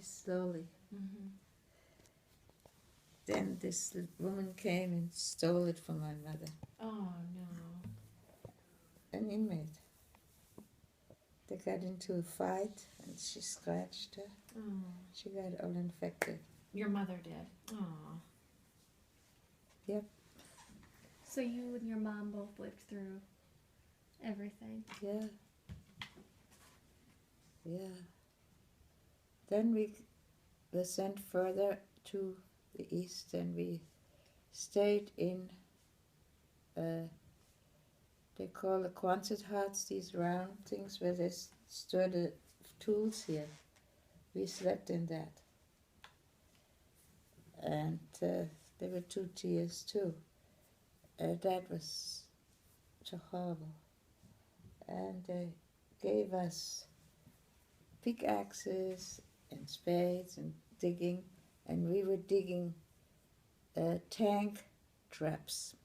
slowly. Mm-hmm. Then this woman came and stole it from my mother, Oh no. an inmate. They got into a fight and she scratched her. Oh. She got all infected. Your mother did. Oh. Yep. So you and your mom both lived through everything. Yeah. Yeah. Then we were sent further to the east and we stayed in, they call the Quonset huts, these round things where they store the tools here. We slept in that. And there were 2 tiers too. That was so horrible. And they gave us pickaxes and spades and digging, and we were digging tank traps.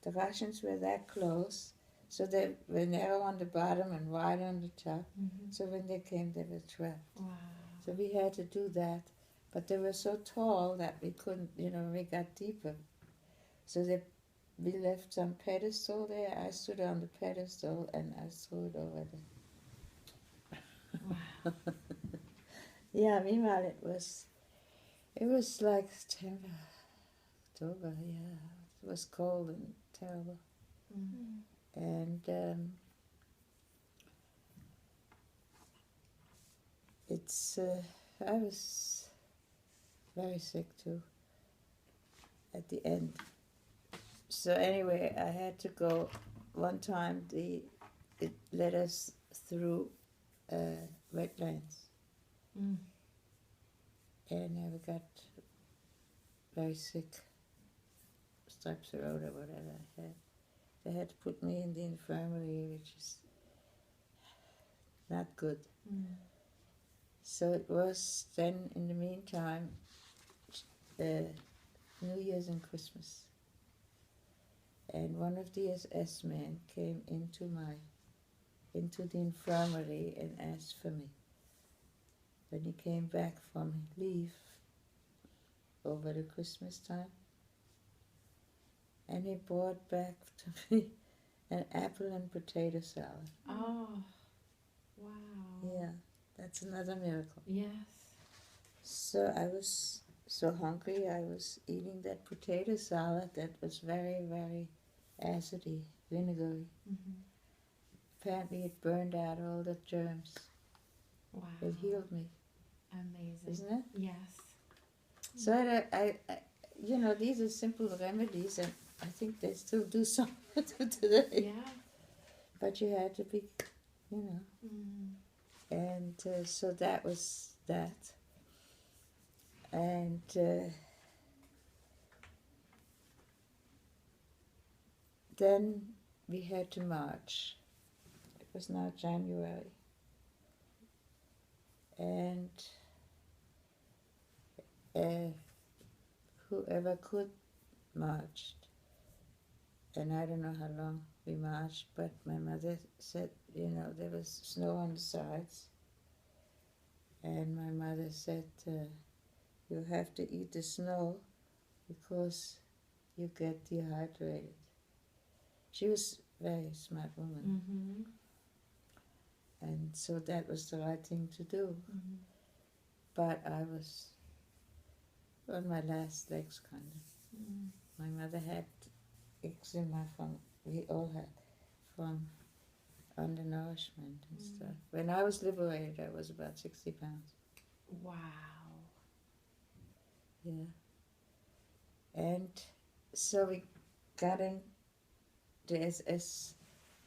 The Russians were that close, so they were narrow on the bottom and wide on the top. Mm-hmm. So when they came, they were trapped. Wow. So we had to do that, but they were so tall that we couldn't, we got deeper. So we left some pedestal there. I stood on the pedestal and I threw it over there. Wow. Yeah, meanwhile it was like September, October, yeah. It was cold and terrible. Mm-hmm. And I was very sick too at the end. So anyway, I had to go. One time it led us through wetlands, Mm. and I got very sick, strep throat or whatever I had. They had to put me in the infirmary, which is not good. Mm. So it was then, in the meantime, New Year's and Christmas. And one of the SS men came into the infirmary and asked for me. When he came back from leave over the Christmas time, and he brought back to me an apple and potato salad. Oh. Wow. Yeah, that's another miracle. Yes. So I was so hungry, I was eating that potato salad that was very, very acidy, vinegary. Mm-hmm. Apparently it burned out all the germs. Wow. It healed me, Amazing. isn't it? Yes. So I these are simple remedies, and I think they still do something today. Yeah. But you had to be, Mm. and so that was that. And then we had to march. It was now January. And whoever could marched. And I don't know how long we marched, but my mother said, there was snow on the sides. And my mother said, you have to eat the snow because you get dehydrated. She was a very smart woman. Mm-hmm. And so that was the right thing to do. Mm-hmm. But I was on my last legs, kind of. Mm. My mother had eczema we all had, from undernourishment and stuff. When I was liberated, I was about 60 pounds. Wow. Yeah. And so we got in, the SS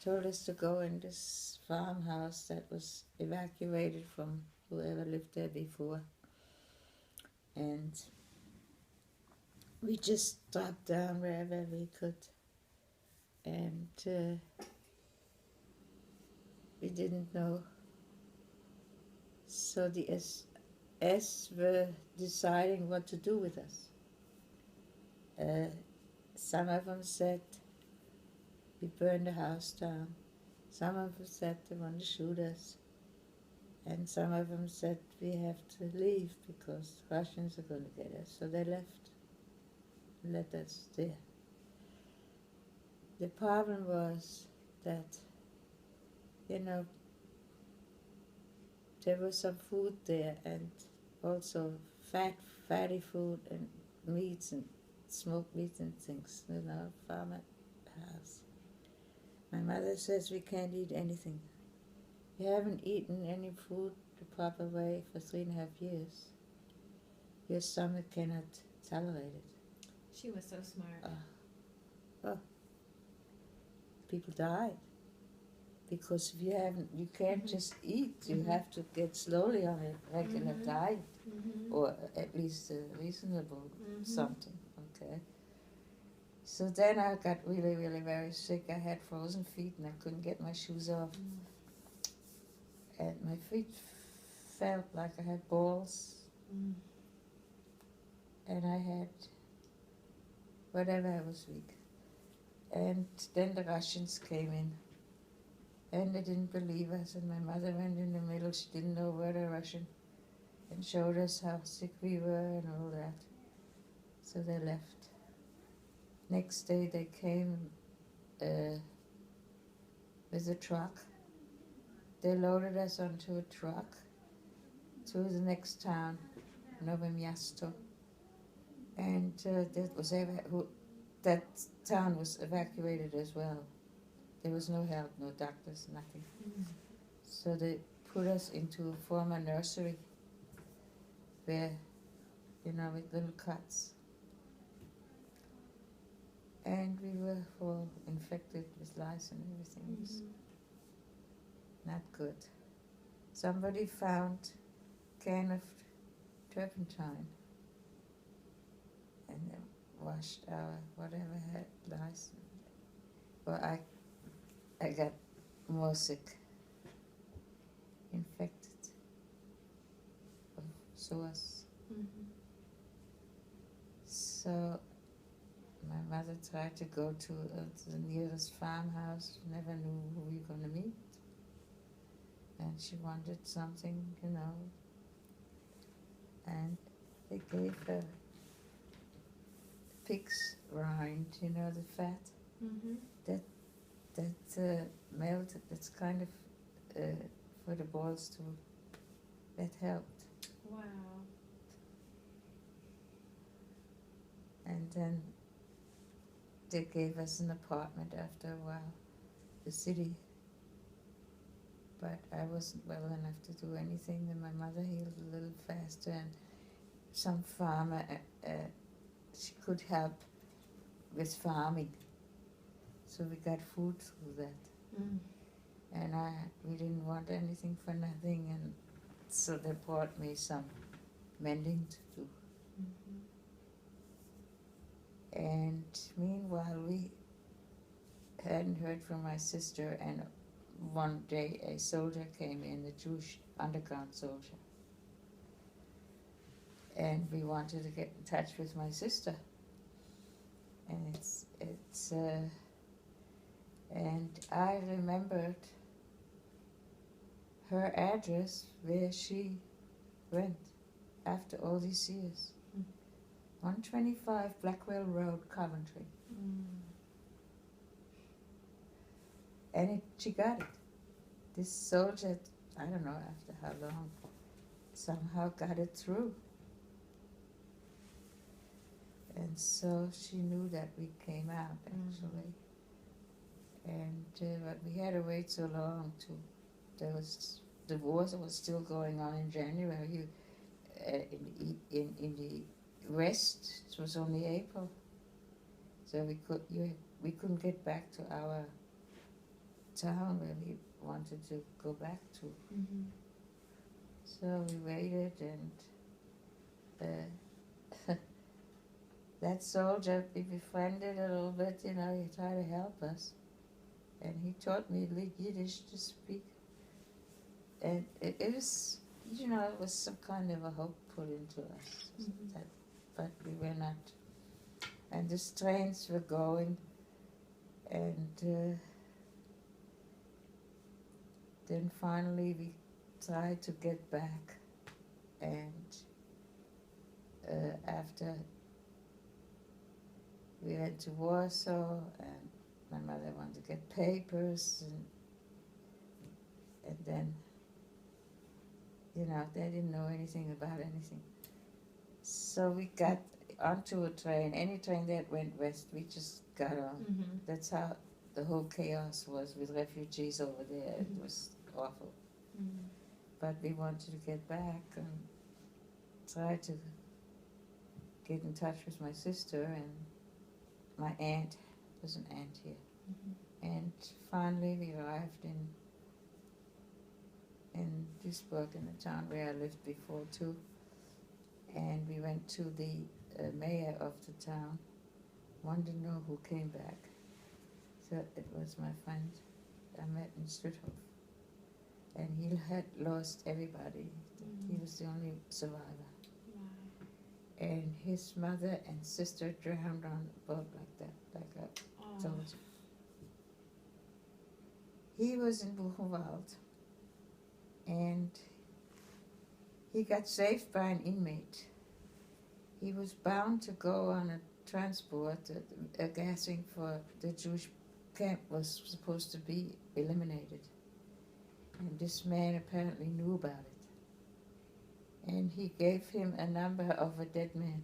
told us to go in this farmhouse that was evacuated from whoever lived there before. And we just dropped down wherever we could. And we didn't know. So the SS were deciding what to do with us. Some of them said, we burned the house down. Some of them said they wanted to shoot us. And some of them said, we have to leave because Russians are going to get us. So they left, let us there. The problem was that, you know, there was some food there and also fatty food and meats and smoked meats and things, you know, farmer house. My mother says we can't eat anything. You haven't eaten any food the proper way for 3.5 years. Your stomach cannot tolerate it. She was so smart. People died. Because if you haven't, you can't just eat. You have to get slowly on a regular diet, or at least a reasonable something. Okay. So then I got really, really very sick. I had frozen feet and I couldn't get my shoes off, and my feet felt like I had balls, and I had whatever. I was weak, and then the Russians came in. And they didn't believe us, and my mother went in the middle. She didn't know word of Russian, and showed us how sick we were and all that. So they left. Next day they came with a truck. They loaded us onto a truck to the next town, Nowe Miasto, and that town was evacuated as well. There was no help, no doctors, nothing. So they put us into a former nursery where, you know, with little cots. And we were all infected with lice and everything. It was not good. Somebody found a can of turpentine and they washed our whatever had lice. Well, I got more sick, infected, of sores. So my mother tried to go to the nearest farmhouse, never knew who we were going to meet. And she wanted something, you know, and they gave her pig's rind, you know, the fat. That melted, that's kind of for the balls to, that helped. Wow. And then they gave us an apartment after a while, the city. But I wasn't well enough to do anything, and my mother healed a little faster, and some farmer, she could help with farming. So we got food through that. And we didn't want anything for nothing, and so they brought me some mending to do. And meanwhile, we hadn't heard from my sister, and one day a soldier came in, a Jewish underground soldier. And we wanted to get in touch with my sister. And and I remembered her address where she went after all these years. 125 Blackwell Road, Coventry. And she got it. This soldier, I don't know after how long, somehow got it through. And so she knew that we came out, actually. And but we had to wait so long the war was still going on in January. In the West, it was only April. So we couldn't get back to our town where we wanted to go back to. So we waited, and that soldier, we befriended a little bit, you know, he tried to help us. And he taught me Yiddish to speak. And it was, you know, it was some kind of a hope put into us. But we were not. And the trains were going, and then finally we tried to get back, and after we went to Warsaw, and my mother wanted to get papers, and then, they didn't know anything about anything. So we got onto a train, any train that went west, we just got on. Mm-hmm. That's how the whole chaos was with refugees over there. It was awful. Mm-hmm. But we wanted to get back and try to get in touch with my sister and my aunt. There's an aunt here. Mm-hmm. And finally we arrived in Duisburg, in the town where I lived before too. And we went to the mayor of the town, wanted to know who came back. So it was my friend I met in Stutthof. And he had lost everybody. Mm-hmm. He was the only survivor. Wow. And his mother and sister drowned on a boat like that, like I Oh. told you. He was in Buchenwald, and he got saved by an inmate. He was bound to go on a transport. A gassing for the Jewish camp was supposed to be eliminated. And this man apparently knew about it. And he gave him a number of a dead man.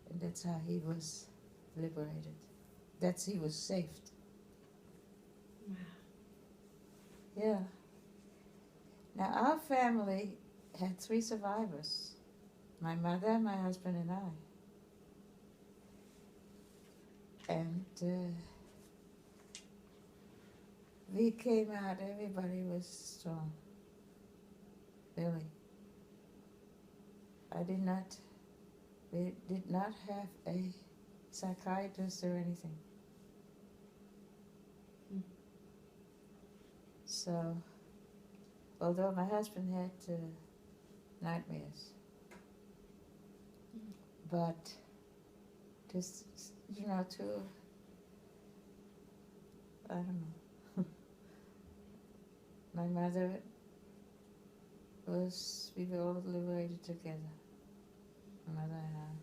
And that's how he was liberated. He was saved. Wow. Yeah. Now our family had 3 survivors. My mother, my husband, and I. And we came out, everybody was strong. Really. We did not have a psychiatrist or anything. Mm. So, although my husband had nightmares, but just, I don't know. My mother we were all liberated together, my mother and I.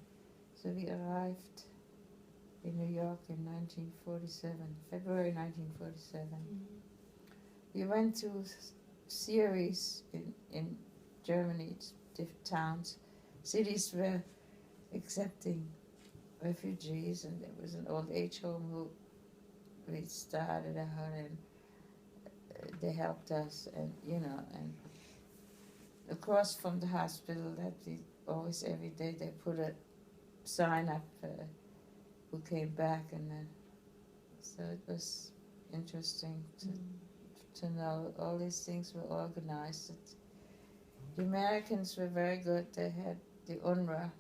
So we arrived in New York in 1947, February 1947. Mm-hmm. We went to series in Germany, different towns. Cities were accepting refugees, and there was an old age home who we started out, and they helped us, and and across from the hospital, that we always every day they put a sign up who came back, and so it was interesting to know all these things were organized. The Americans were very good. They had the UNRWA,